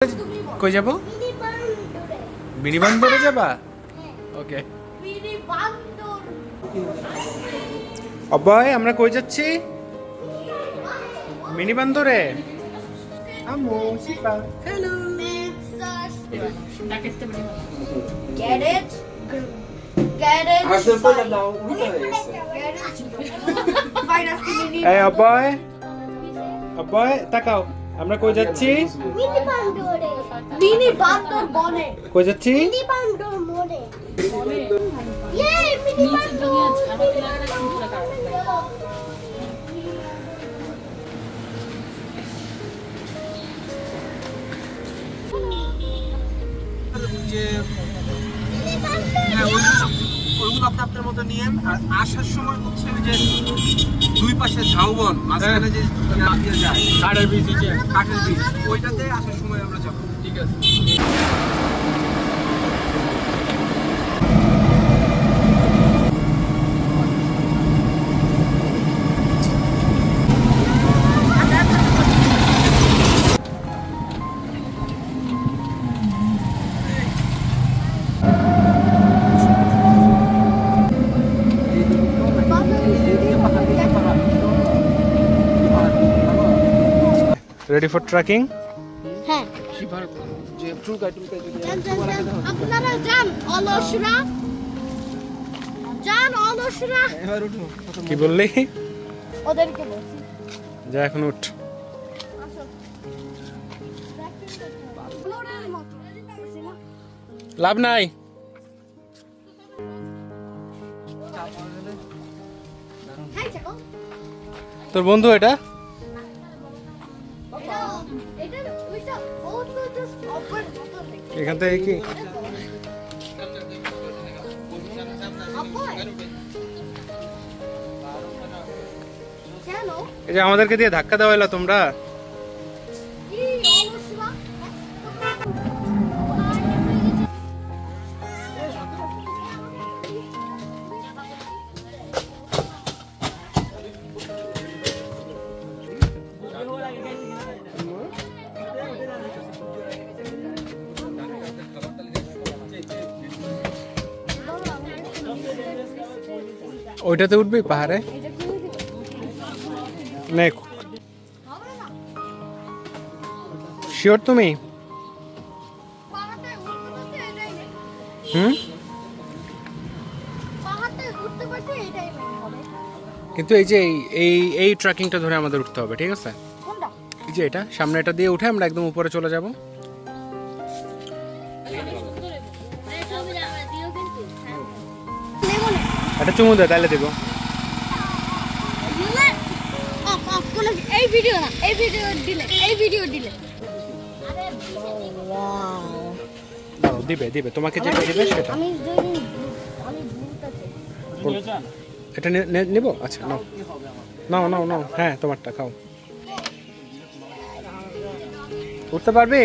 কই যাব? মিনি বান্দরে যাবা? ওকে। অবয় আমরা কই যাচ্ছি? মিনি বান্দরে। আমো শিপা hello. Get it? Get it? আসলে পয়লা দাও উল্টা হয়ে গেছে। এই অবয় অবয় তাকাও আমরা কই যাচ্ছি? মিনি বান্দরে। মিনি বান্দর বনে। কই যাচ্ছি? মিনি বান্দর বনে। ইয়ে মিনি বান্দর। যে ওইগুলো আপনার মতো নিয়েন। আর আসার সময় হচ্ছে যে দুই পাশে ঝাউবন মাঝখানে যে যায় কাঠের বীজ, ওইটাতে আসার সময় আমরা যাবো। ঠিক আছে। Ready for trekking? হ্যাঁ। যে ট্রু গাইড আপনারা যান অলসরা। যান অলসরা। এবার উঠো। কি বললি? ওদেরকে বলছি। যা এখন উঠ। লাভ নাই। তোর বন্ধু এটা? এখান থেকে কি এই যে আমাদেরকে দিয়ে ধাক্কা দেওয়া হলো তোমরা? ওইটাতে উঠবি পাহাড়ে? শিওর তুমি? কিন্তু এই যে এই ট্রেকিংটা ধরে আমাদের উঠতে হবে, ঠিক আছে? এই যে এটা সামনে, এটা দিয়ে উঠে আমরা একদম উপরে চলে যাব। এটা চুমু দে তাহলে দেবো। এই ভিডিও না, এই ভিডিও দিলে, এই ভিডিও দিলে। দাও দিবে দিবে তোমাকে যেটা দিবে সেটা। আমি এটা নেব? আচ্ছা নাও নাও নাও নাও। হ্যাঁ তোমারটা খাও। উঠতে পারবি?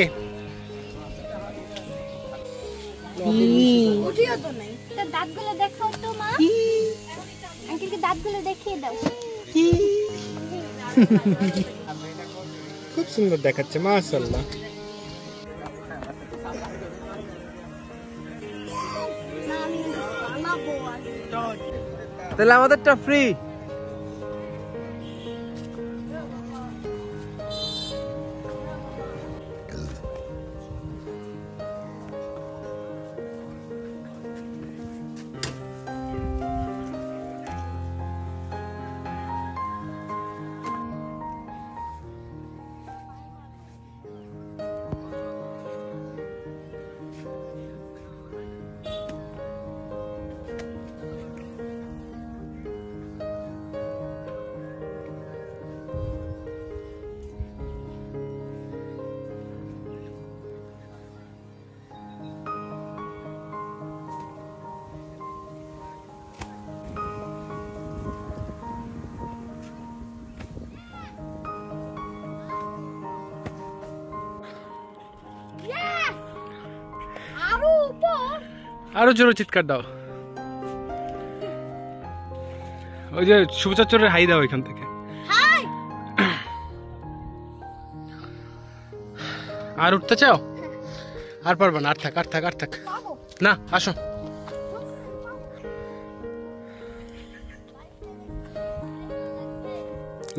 উঠিও তো নাই। তার দাঁতগুলো দেখাও তো মা। আঙ্কেলকে দাঁতগুলো দেখিয়ে দাও। খুব সুন্দর দেখাচ্ছে মাশাআল্লাহ। তাহলে আমাদেরটা ফ্রি। আরো জোরে চিৎকার দাও। ওই যে শুভচাচরের হাই দাও এখান থেকে। আর উঠতে চাও? আর পারবা না, আর থাক আর থাক আর থাক। পাবো। না আসো।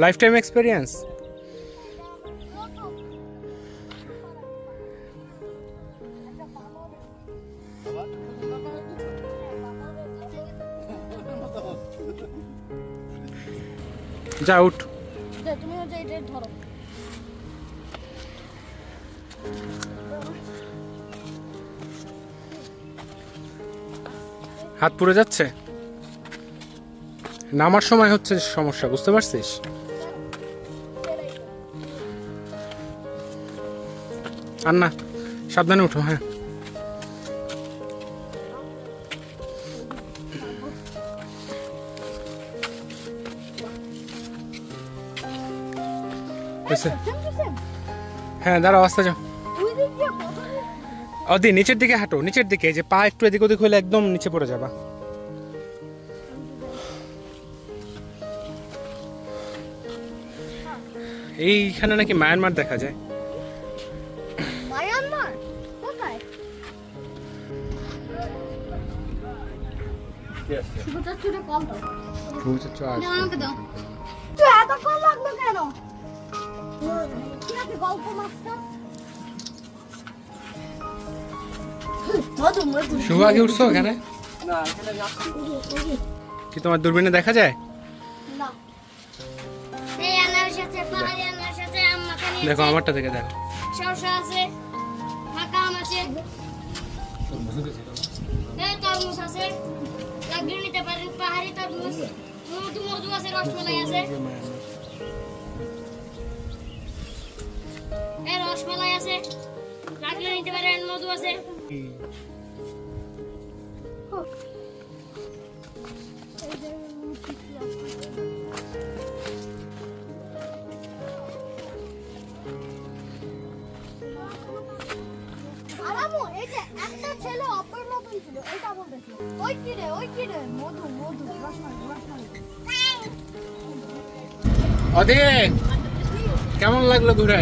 Life time experience. যা উঠ। তুমি হচ্ছে এটা ধরো। হাত পুড়ে যাচ্ছে, নামার সময় হচ্ছে সমস্যা, বুঝতে পারছিস? আর না, সাবধানে উঠো। হ্যাঁ হ্যাঁ, দাঁড়াও, আস্তে যাও। অদি নিচের দিকে হাঁটো, নিচের দিকে, যে পা একটু এদিক ওদিক হলে একদম নিচে পড়ে যাবা। এইখানে নাকি মায়ানমার দেখা যায়। মায়ানমার কোথায়? শুভটা চুরে কল দাও। না, আমাকে দাও। তুই এত কল লাগলো কেন? কি আছে গল্প মাস্টার? শুভ আগে উঠছো এখানে? না, এখানে যাচ্ছি। কি তোমার দূরবীনে দেখা যায়? না। এই আনারস আছে, পাহাড়ি আনারস আছে, আম মাখানি আছে। দেখো আমারটা থেকে দেখো। শসা আছে, মাখা আম আছে। এই তরমুজ আছে, লাগলে নিতে পারেন, পাহাড়ি তরমুজ। মধু আছে, রসমালাই আছে। এই রসমালাই আছে, লাগলে নিতে পারেন, মধু আছে। আরামু, এই যে একটা ছেলে অপর মতন ছিল, এটা বলতেছিল। ওই কি রে, মধু, রসমালাই। অধে কেমন লাগলো ঘুরে?